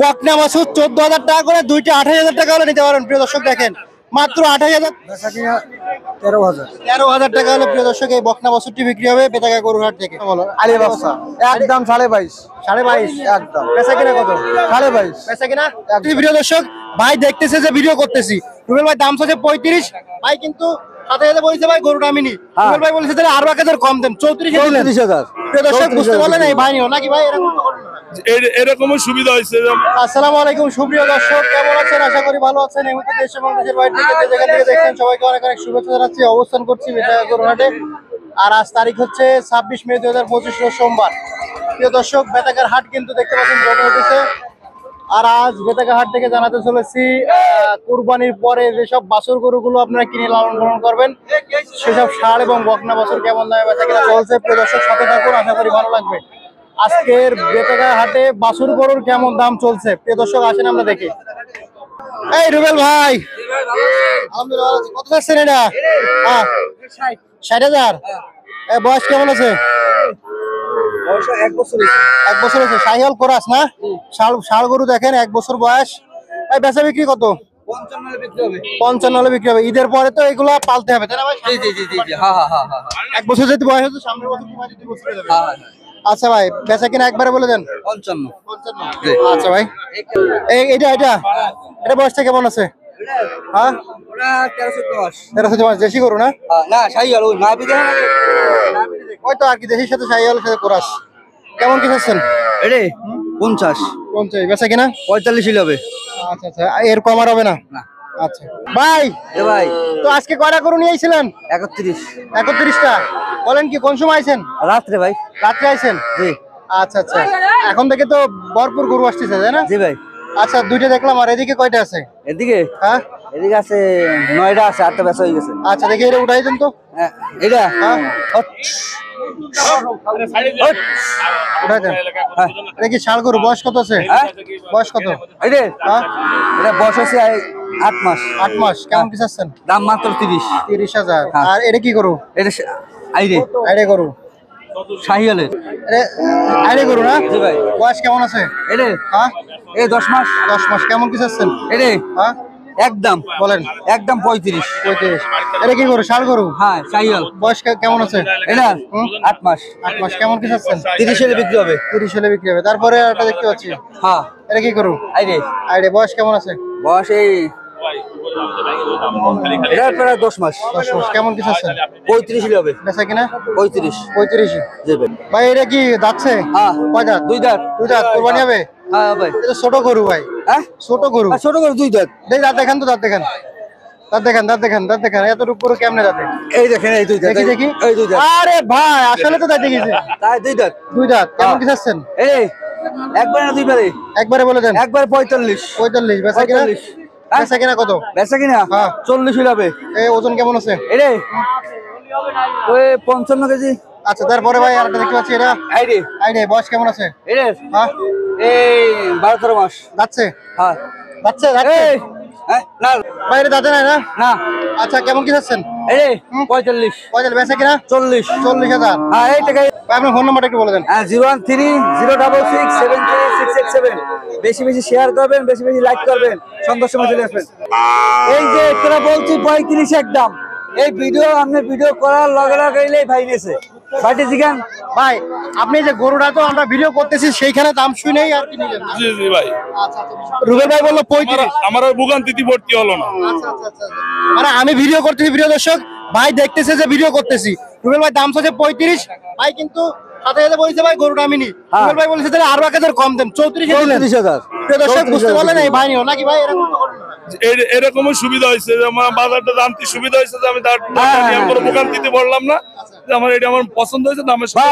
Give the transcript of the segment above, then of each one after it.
বকনা বাছুর 14,000 টাকা করে, দুইটা 28,000 টাকা হলে নিতে পারেন। প্রিয় দর্শক দেখেন, মাত্র 28,000, 13,000 টাকা হলে প্রিয় দর্শক এই বকনা বাছুরটি বিক্রি হবে বেতাগা গরুরহাট থেকে। বলো আলী বাচ্চা একদম 22.5, 22.5 একদম বেচা কিনা কত? 22.5 বেচা কিনা। প্রিয় দর্শক ভাই দেখতেছে যে ভিডিও করতেছি, রুবেল ভাই দাম চাচ্ছে 35, ভাই কিন্তু 7,000 বলেছে ভাই, গরুটা আমি নি। রুবেল ভাই বলেছে তাহলে আর 1,000 কম দেন, 34,000। প্রিয় দর্শক বুঝতে পারলেন এই ভাই নিও নাকি ভাই, এরকমই সুবিধা হয়েছে। আসসালামু আলাইকুম সুপ্রিয় দর্শক, কেমন আছেন? আশা করি ভালো আছেন। এই মুহূর্তে দেশ এবং দেশের বাইরে থেকে যে যেখান থেকে দেখছেন সবাইকে অনেক অনেক শুভেচ্ছা জানাচ্ছি। অবস্থান করছি বেতাগা গরুরহাটে, আর আজ তারিখ হচ্ছে 26 মে 2025 রোজ সোমবার। প্রিয় দর্শক বেতাগার হাট কিন্তু দেখতে পাচ্ছেন জমে উঠেছে। আর আজ বেতাগা হাট থেকে জানাতে চলেছি কুরবানির পরে যেসব বাছুর গরুগুলো আপনারা কিনে লালন পালন করবেন, সেসব ষাঁড় এবং বকনা বাছুর কেমন দামে বেচা কেনা চলছে। প্রিয় দর্শক সাথে থাকুন, আশা করি ভালো লাগবে। আজকের বেতাগা হাটে বাছুর গরুর কেমন দাম চলছে, প্রিয় দর্শক আসেন আমরা দেখি। এই রুবেল ভাই, আলহামদুলিল্লাহ ভালো আছি। কত চাচ্ছেন এটা? 60,000। বয়স কেমন আছে? এক বছর 1 বছর হয়েছে। শাহিওয়াল কোরাস না? ষাঁড় গরু দেখেন, 1 বছর বয়স। ভাই বেচা বিক্রি কত? 55 বিক্রি হবে। 55 হলে বিক্রি হবে। ঈদের পরে তো এগুলো পালতে হবে তাই না ভাই? জি হ্যাঁ হ্যাঁ হ্যাঁ 1 বছর যেহেতু বয়স হচ্ছে, সামনের বছর কি ভাই 2 বছর হয়ে যাবে? আচ্ছা ভাই বেচা কিনা একবারে বলে দেন। 55। আচ্ছা ভাই, এটা বয়সটা কেমন আছে? হ্যাঁ ওটা 13-14 13 দেশি গরু না? না শাহিওয়াল ওই নাভি দেখেন ওই তো আর কি, দেশির সাথে শাহিওয়ালের সাথে কোরাস। কেমন কি চাচ্ছেন? এরে 50 50 বেচা কিনা? 45 হবে। আচ্ছা আচ্ছা, এর কম আর হবে না? না। আচ্ছা ভাই, এ ভাই তো আজকে কয়টা গরু নিয়ে আইছিলেন? 31 31টা। বলেন কি কোন সময় আইছেন? রাত্রে ভাই। রাত্রে আইছেন? জি আচ্ছা আচ্ছা, এখন থেকে তো ভরপুর গরু আসতেছে তাই না? জি ভাই। আচ্ছা দুইটা দেখলাম, আর এদিকে কয়টা আছে? এদিকে হ্যাঁ এদিকে আছে 9টা আছে, 8টা বেচা হয়ে গেছে। আচ্ছা দেখি এটা উঠাই দেন তো। এটা হ্যাঁ হট, হট। উঠাই দেন। হ্যাঁ। এটা কি ষাঁড় গরু? বয়স কত আছে? হ্যাঁ? বয়স কত? এটা হ্যাঁ এটা বয়স আছে 8 মাস। 8 মাস। কেমন কি চাচ্ছেন? দাম মাত্র 30। 30,000। হ্যাঁ। আর এটা কি গরু? এটা আইরে আইডে গরু। শাহিওয়ালের। আইডে গরু না? জি ভাই। বয়স কেমন আছে? এটা হ্যাঁ এই 10 মাস। 10 মাস। কেমন কি চাচ্ছেন? এটা হ্যাঁ একদম বলেন। একদম 35। 35। এটা কি গরু? ষাঁড় গরু। হ্যাঁ শাহিওয়াল। বয়স কেমন আছে? এটা 8 মাস। 8 মাস। কেমন কি চাচ্ছেন? 30 হলে বিক্রি হবে। 30 হলে বিক্রি হবে। তারপরে একটা দেখতে পাচ্ছি, হ্যাঁ এটা কি গরু? আইরে আইডে। বয়স কেমন আছে? বয়স এই এটা প্রায় 10 মাস। 10 মাস। কেমন কি চাচ্ছেন? 35 হলে হবে। বেচা কিনা? 35 35। জি ভাই। ভাই এটা কি দাঁতছে? হ্যাঁ কয় দাঁত? 2 দাঁত। 2 দাঁত। কুরবানি হবে? হ্যাঁ ভাই। এটা তো ছোট গরু ভাই। হ্যাঁ ছোট গরু। আর ছোট করে 2 দাঁত। দেখ দাঁত দেখান তো, দাঁত দেখান, দাঁত দেখান, দাঁত দেখান, দাঁত দেখান। এতটুকু গরু কেমনে দাঁতে? এই দেখেন এই 2 দাঁত। দেখি দেখি। এই 2 দাঁত। আরে ভাই আসলে তো দাঁত দেখিছে। তাই 2 দাঁত। 2 দাঁত। কেমন কি চাচ্ছেন? এই একবার না 2 বারে? একবারে বলে দেন। একবার 45। 45। বেচা কিনা? 45। বেচা কিনা কত? বেচা কিনা হ্যাঁ। 40 হলে হবে। এই ওজন কেমন আছে? এরে ওই 55 কেজি। আচ্ছা তারপরে ভাই আরেকটা দেখতে পাচ্ছি, এটা আইরে আইডে। বয়স কেমন আছে? এরে হ্যাঁ এই 12-13 মাস। যাচ্ছে হ্যাঁ যাচ্ছে যাচ্ছে। এই হ্যাঁ না ভাই এটা দাঁতে নাই না? না আচ্ছা কেমন কি চাচ্ছেন? এরে 45। 45। বেচা কিনা? 40। 40,000। হ্যাঁ এই টাকায়। ভাই আপনার ফোন নাম্বারটা একটু বলে দেন। 013-066-73-687। বেশি বেশি শেয়ার করবেন, বেশি বেশি লাইক করবেন, সন্ধ্যার সময় চলে আসবেন। এই যে তোরা বলছি 35 একদম। এই ভিডিও আপনি ভিডিও করার লগে লগে এলেই ভাই নিয়েছে বাটি জিগান। ভাই আপনি যে গরুটা তো আমরা ভিডিও করতেছি সেইখানে দাম শুনেই আর কি নিলেন না? জি জি ভাই। আচ্ছা আচ্ছা। রুবেল ভাই বললো 35। আমার ওই ভোগান্তিতে ভর্তি হলো না। আচ্ছা আচ্ছা আচ্ছা। মানে আমি ভিডিও করতেছি, প্রিয় দর্শক ভাই দেখতেছে যে ভিডিও করতেছি। রুবেল ভাই দাম চাচ্ছে 35, ভাই কিন্তু 7,000 বলেছে ভাই, গরুটা আমি নি। রুবেল ভাই বলেছে তাহলে আরো 1,000 কম দেন, 34,000। প্রিয় দর্শক বুঝতে পারলেন এই ভাই নিও নাকি ভাই? এরকম তো করেন না। এরকমই সুবিধা হয়েছে যে আমার বাজারটা জানতে সুবিধা হয়েছে যে আমি তার কোনো ভোগান্তিতে পড়লাম না। যে আমার এটা আমার পছন্দ হয়েছে, দামের সাথে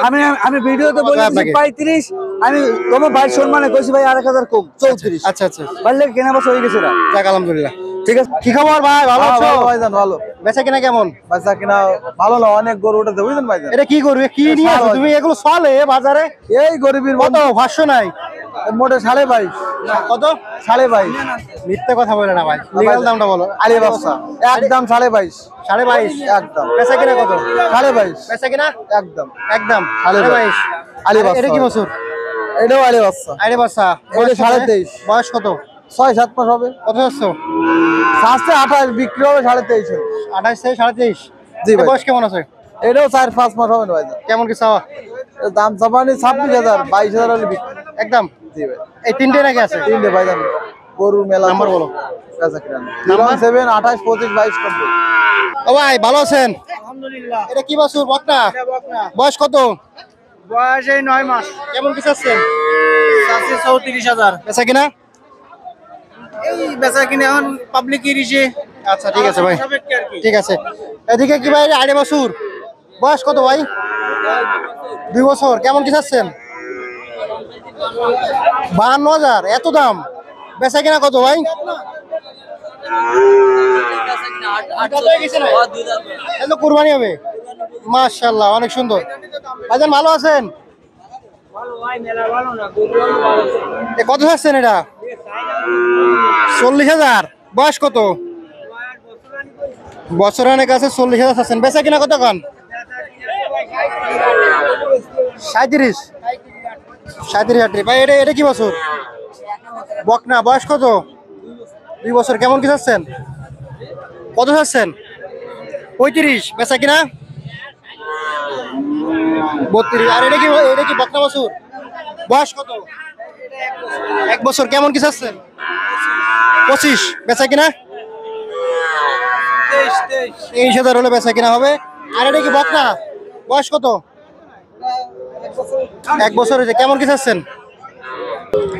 আমি আমি ভিডিওতে বলেছি 35। আমি তোমার ভাই সম্মানে কইছি ভাই 1,000 কম 34। আচ্ছা আচ্ছা। বললে কেনা বছর হয়ে গেছে না। যাক আলহামদুলিল্লাহ। ঠিক আছে। কি খবর ভাই? ভালো আছো? ভাইজান ভালো। বেচা কিনা কেমন? বাচ্চা কিনা ভালো না, অনেক গরু উঠেছে বুঝলেন ভাইজান। এটা কি করবে? কি নিয়ে আসো তুমি? এগুলো চলে বাজারে? এই গরিবের কত? 500 নাই মোটে 22.5। কত? 22.5। মিথ্যে কথা বলে না ভাই, লিগ্যাল দামটা বলো। আলী বাচ্চা একদম 22.5। 22.5 একদম। বেচা কিনা কত? 22.5 বেচা কিনা একদম। একদম 22.5 22.5। আলী এটা বাচ্চা। কি বছর? এটাও আড়ে বাচ্চা। আইডি বাচ্চা এটা 23.5। বয়স কত? 6-7 মাস হবে। কত যাচ্ছ? সাতশো 28, বিক্রি হবে 23.5। 28 থেকে 23.5। জি ভাই। বয়স কেমন আছে? এটাও 4-5 মাস হবে না ভাই। কেমন কি চাওয়া? এর দাম চাপানি 26,000, 22,000 হলে বিক্রি। একদম। জি ভাই। এই তিনটে নাকি আছে? তিনটে ভাই দাম। গরুর মেলা। নাম্বার বলো। বেচা কিনা। 017 28 25 22 90। ও ভাই ভালো আছেন? আলহামদুলিল্লাহ। এটা কি বাছুর? বকনা? বয়স কত? বয়স এই 9 মাস। কেমন কি চাচ্ছেন? চাচ্ছে 34,000। বেচা কিনা? এই বেচা কিনা এখন পাবলিক ইরিশে। আচ্ছা ঠিক আছে ভাই, ঠিক আছে। এদিকে কি ভাই আইডি বাছুর? বয়স কত ভাই? 2 বছর। কেমন কি চাচ্ছেন? 52,000। এত দাম? বেচা কিনা কত ভাই? এত কুরবানি হবে? মাশাআল্লাহ, অনেক সুন্দর। ভাইজান ভালো আছেন? এ কত চাচ্ছেন এটা? 40,000। বয়স কত? বছর অনেক আছে। 40,000 চাচ্ছেন। বেচা কিনা কত কান? 37 ভাই। এটা কি বছর? বকনা। বয়স কত? 2 বছর। কেমন কি চাচ্ছেন? কত চাচ্ছেন? 35। বেচা কিনা? 32। আর এটা কি বকনা বছর? বয়স কত? 1 বছর। কেমন কি চাচ্ছেন? 25। বেচা কিনা? 23,000 হলে বেচা কিনা হবে। আর এটা কি বকনা? বয়স কত? 1 বছর হয়েছে। কেমন কি চাচ্ছেন?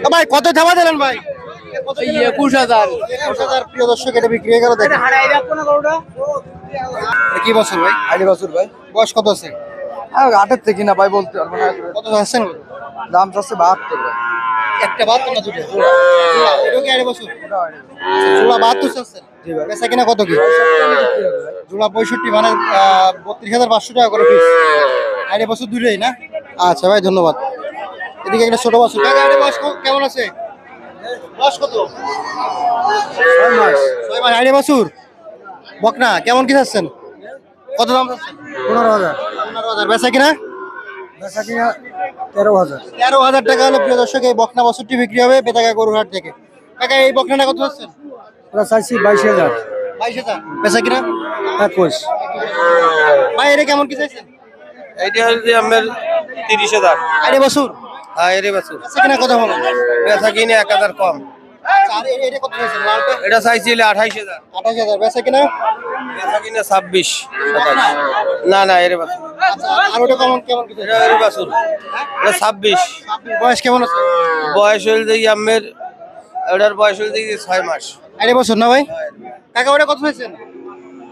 ও ভাই কত থামা দিলেন ভাই? 21,000। 21,000। প্রিয় দর্শক, এটা বিক্রি হয়ে গেল। দেখেন এটা কি বছর ভাই? আড়ে বছর ভাই। বয়স কত আছে? আটের থেকে না ভাই বলতে পারবো না। কত চাচ্ছেন? দাম চাচ্ছে 72 ভাই। একটা বাদ না দুটো? এটা কি আড়াই বছর? জোড়া 72 চাচ্ছেন? জি ভাই। বেচা কিনা কত কি? জোড়া 65, মানে 32,500 টাকা করে পিস। আড়াই বছর দুটোই না? আচ্ছা ভাই, ধন্যবাদ। এদিকে একটা ছোট বাছুর। কাকা এটা বয়স কেমন আছে? বয়স কত? 6 মাস। 6 মাস। আড়াই বছর। বকনা। কেমন কি চাচ্ছেন? কত দাম চাচ্ছেন? 15,000। 15,000। বেচা কিনা? বেচা কিনা 13,000। 13,000 টাকা হলে প্রিয় দর্শক এই বকনা বাছুরটি বিক্রি হবে বেতাগা গরুরহাট থেকে। কাকা এই বকনাটা কত চাচ্ছেন? ওরা চাইছি 22,000। 22,000। বেচা কিনা? 21। ভাই এটা কেমন কি চাইছেন? এইটা হচ্ছে আমার 30,000। আড়াই বছর। হ্যাঁ এর বছর। বেচা কিনা কত হলো? বেচা কিনে 1,000 কম। আচ্ছা, আর এটা কত চাইছেন লালটা? এটা চাইছিল 28,000। 28,000। বেচা কিনা? বেচা কিনে 26 27। না এর বছর। আচ্ছা, আর ওটা কেমন কি এটা চাইছেন? এর বছর। এটা 26। বয়স কেমন আছে? বয়স হইল যে আমার এটার বয়স হইল যে 6 মাস। আড়াই বছর না ভাই? কাকা ওটা কত চাইছেন?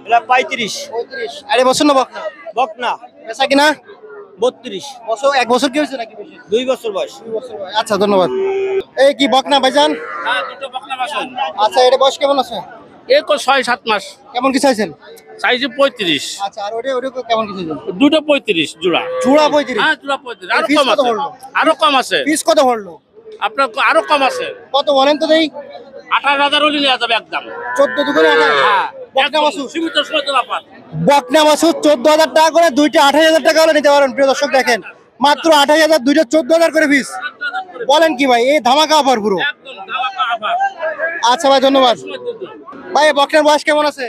এটা 35। 35। আড়াই বছর না বকনা? বকনা। বেচা কিনা? 32। বছর 1 বছর কি হয়েছে নাকি বেশি? 2 বছর বয়স। 2 বছর বয়স। আচ্ছা ধন্যবাদ। এই কি বকনা ভাইজান? হ্যাঁ, দুটো বকনা বাসন। আচ্ছা, এটা বয়স কেমন আছে? এই 6-7 মাস। কেমন কি চাইছেন? সাইজে 35। আচ্ছা, আর ওটা কেমন কি চাইছেন? দুটো 35 জোড়া। জোড়া 35। হ্যাঁ, জোড়া 35। আরো পিস কম কত আছে। হলো? আরো কম আছে। পিস কত হলো? আপনার আরো কম আছে। কত বলেন তো দেই? 18,000 হলে নেওয়া যাবে একদম। 14 দুগুণে 28। হ্যাঁ, বকনা একদম বাছুর। সীমিত সময় তো ব্যাপার। বকনা বাছুর 14,000 টাকা করে, দুইটা 28,000 টাকা হলে নিতে পারেন। প্রিয় দর্শক দেখেন, মাত্র 28,000, দুইটা 14,000 করে পিস। বলেন কি ভাই, এই ধামাকা অফার পুরো। একদম ধামাকা অফার। আচ্ছা ভাই, ধন্যবাদ। ভাই এই বকনার বয়স কেমন আছে?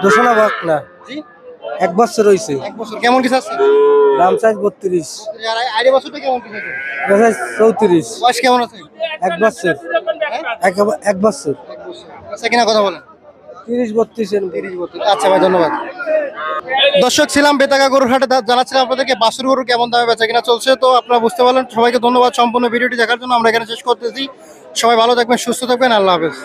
দোষণা বকনা। জি, 1 বছর হইছে। 1 বছর। কেমন কি চাচ্ছে? দাম চাই 32। আর আড়াই বছরটা কেমন কি চাচ্ছে? বেচা 34। বয়স কেমন আছে? 1 বছর। 1 বছর। আচ্ছা, কিনা কথা বলেন। 30-32 এর। 30-32। আচ্ছা ভাই, ধন্যবাদ। দর্শক ছিলাম বেতাগা গরুর হাটে, জানাচ্ছিলাম আপনাদেরকে বাছুর গরু কেমন দামে বেচা কিনা চলছে। তো আপনারা বুঝতে পারলেন। সবাইকে ধন্যবাদ সম্পূর্ণ ভিডিওটি দেখার জন্য। আমরা এখানে শেষ করতেছি। সবাই ভালো থাকবেন, সুস্থ থাকবেন। আল্লাহ হাফেজ।